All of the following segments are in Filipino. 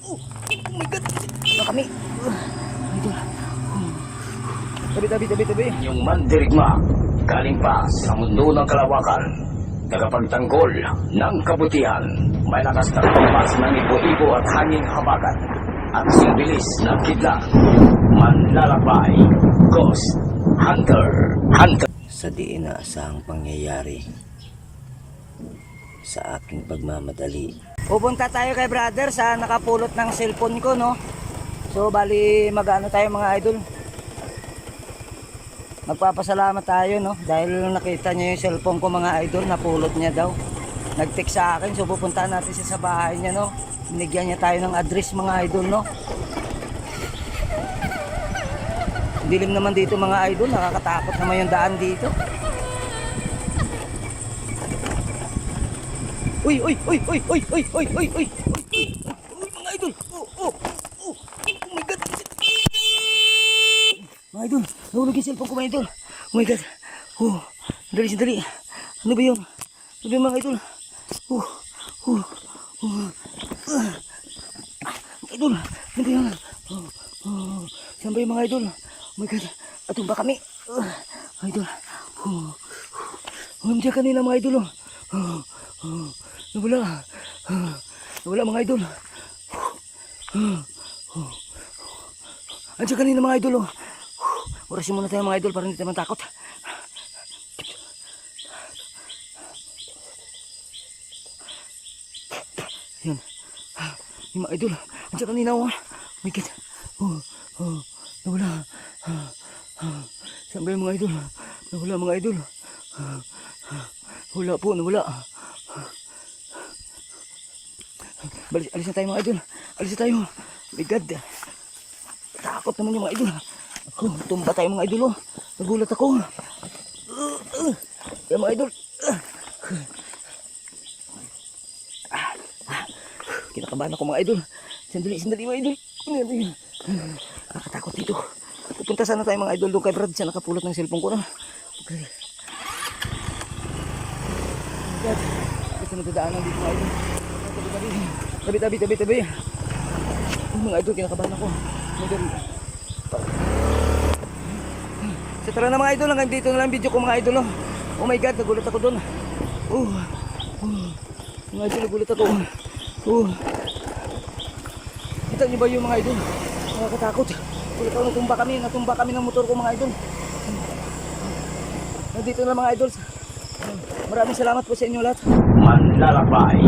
Oh my God. Na kami. Idol. Tabi. Yung mandirigma, galing pa sa mundo ng kalawakan, tagapagtanggol ng kabutihan, may lakas na pampas ng ibo-ibo at hanging habagat, at sibilis ng kidlat, manlalakbay, Ghost Hunter. Sa di inaasahang pangyayari sa aking pagmamadali. Pupunta tayo kay brother sa nakapulot ng cellphone ko, no? So bali magano tayo mga idol. Magpapasalamat tayo, no? Dahil nakita niya yung cellphone ko mga idol, napulot niya daw. Nag-text sa akin, so pupuntahan natin siya sa bahay niya, no? Binigyan niya tayo ng address mga idol, no? Dilim naman dito mga idol, nakakatakot naman yung daan dito. Uy, mga idol. Oh my God. Mga idol, nahulog yung cellphone ko mga idol. Oh my God. Sandali. Ano ba yun? Ano ba yun mga idol? Mga idol, ano ba yun? Saan ba yung mga idol? Oh my God, atumba kami. Idol. Nandiyan kanina mga idol. Nawala mga idol. Nandiyan kanina mga idol. Orasin muna tayo mga idol para hindi tayo matakot. Yan. Yung mga idol. Nandiyan kanina. Oh my God. Nawala. Saan ba yung mga idol? Nawala mga idol. Nawala. Alis na tayo mga idol. Alis na tayo. My God. Takot naman yung mga idol. Tumba tayo mga idol. Nagulat ako. Kaya mga idol. Kinakabahan ako mga idol. Sandali mga idol. Nakatakot dito. Pupunta sana tayo mga idol doon kay Brad. Siya nakapulot ng cellphone ko na. Okay. God. Ito na dadaanan dito mga idol. Tabi. Mga idol, kinakabahan ako. So tara na mga idol, hanggang dito na lang video ko mga idol. Oh my God, nagulat ako doon. Mga idol, nagulat ako. Kita niyo ba yung mga idol? Nakakatakot. Gulat ako, natumba kami ng motor ko mga idol. Nandito na mga idol. Maraming salamat po sa inyo lahat. Manlalakbay,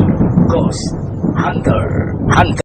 Ghost Hunter.